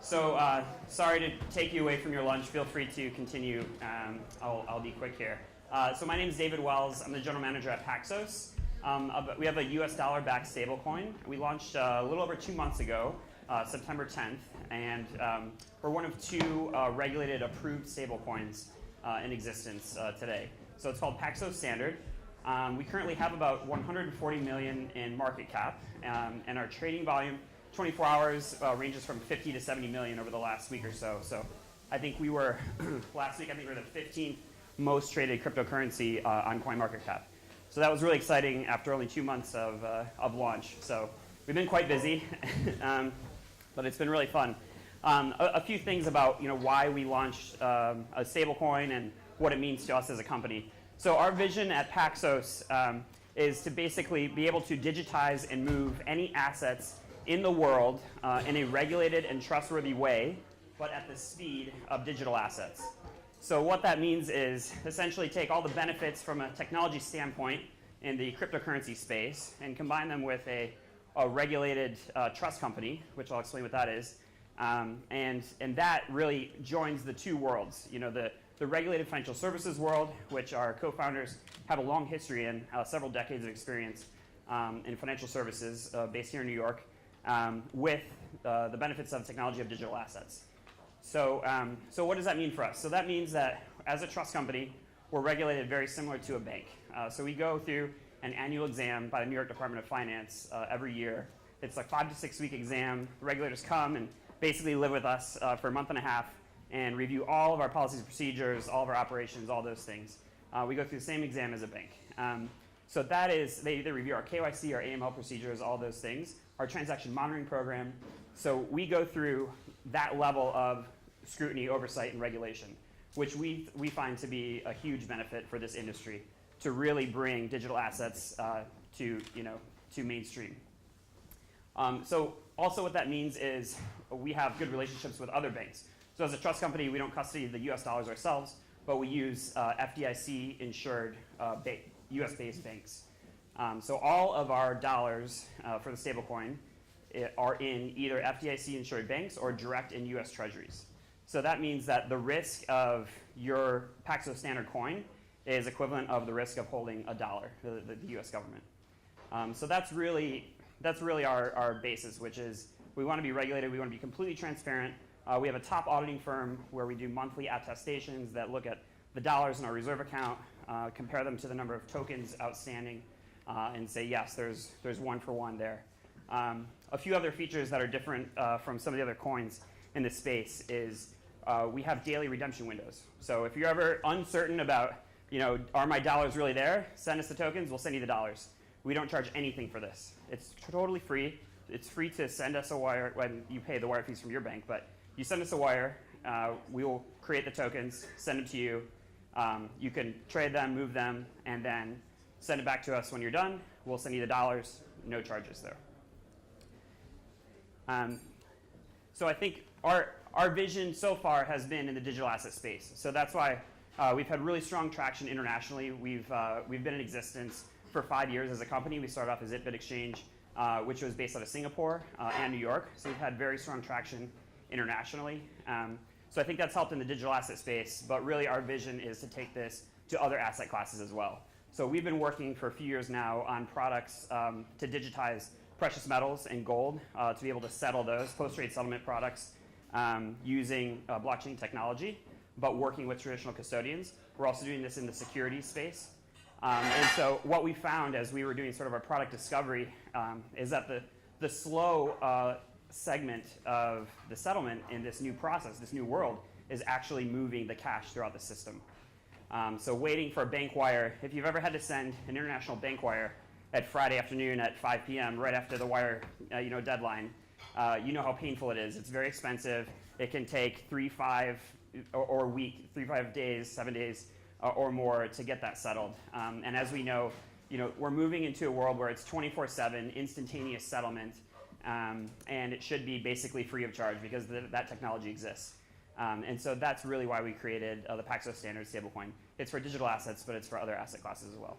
Sorry to take you away from your lunch. Feel free to continue. I'll be quick here. So my name is David Wells. I'm the general manager at Paxos. We have a US dollar-backed stablecoin. We launched a little over 2 months ago, September 10th, and we're one of two regulated approved stablecoins in existence today. So it's called Paxos Standard. We currently have about 140 million in market cap, and our trading volume 24 hours ranges from 50 to 70 million over the last week or so. So I think we were, last week, I think we were the 15th most traded cryptocurrency on CoinMarketCap. So that was really exciting after only 2 months of launch. So we've been quite busy, but it's been really fun. A few things about why we launched a stablecoin and what it means to us as a company. So our vision at Paxos is to basically be able to digitize and move any assets in the world in a regulated and trustworthy way, but at the speed of digital assets. So what that means is essentially take all the benefits from a technology standpoint in the cryptocurrency space and combine them with a regulated trust company, which I'll explain what that is. And that really joins the two worlds. The regulated financial services world, which our co-founders have a long history in, several decades of experience in financial services based here in New York, with the benefits of technology of digital assets. So what does that mean for us? So that means that as a trust company, we're regulated very similar to a bank. So we go through an annual exam by the New York Department of Finance every year. It's like 5 to 6 week exam. Regulators come and basically live with us for a month and a half and review all of our policies and procedures, all of our operations, all those things. We go through the same exam as a bank. So that is, they review our KYC, our AML procedures, all those things, our transaction monitoring program. So we go through that level of scrutiny, oversight, and regulation, which we find to be a huge benefit for this industry to really bring digital assets to mainstream. So also what that means is we have good relationships with other banks. So as a trust company, we don't custody the US dollars ourselves, but we use FDIC-insured US-based banks. So all of our dollars for the stablecoin are in either FDIC-insured banks or direct in US treasuries. So that means that the risk of your Paxos Standard coin is equivalent of the risk of holding a dollar, the US government. So that's really our basis, which is we want to be regulated, we want to be completely transparent. We have a top auditing firm where we do monthly attestations that look at the dollars in our reserve account, compare them to the number of tokens outstanding, and say, yes, there's one for one there. A few other features that are different from some of the other coins in this space is we have daily redemption windows. So if you're ever uncertain about, are my dollars really there, send us the tokens, we'll send you the dollars. We don't charge anything for this. It's totally free. It's free to send us a wire when you pay the wire fees from your bank, but you send us a wire, we will create the tokens, send them to you. You can trade them, move them, and then send it back to us when you're done. We'll send you the dollars, no charges there. So I think our vision so far has been in the digital asset space. So that's why we've had really strong traction internationally. We've been in existence for 5 years as a company. We started off as itBit Exchange, which was based out of Singapore and New York. So we've had very strong traction internationally. So I think that's helped in the digital asset space, but really our vision is to take this to other asset classes as well. So we've been working for a few years now on products to digitize precious metals and gold to be able to settle those post-trade settlement products using blockchain technology, but working with traditional custodians. We're also doing this in the securities space. And so what we found as we were doing sort of our product discovery is that the slow segment of the settlement in this new process, this new world, is actually moving the cash throughout the system. So waiting for a bank wire, if you've ever had to send an international bank wire at Friday afternoon at 5 p.m. right after the wire deadline, you know how painful it is. It's very expensive. It can take 3-5 days, 7 days or more to get that settled. And as we know, we're moving into a world where it's 24/7 instantaneous settlement, and it should be basically free of charge because that technology exists. And so that's really why we created the Paxos Standard stablecoin. It's for digital assets, but it's for other asset classes as well.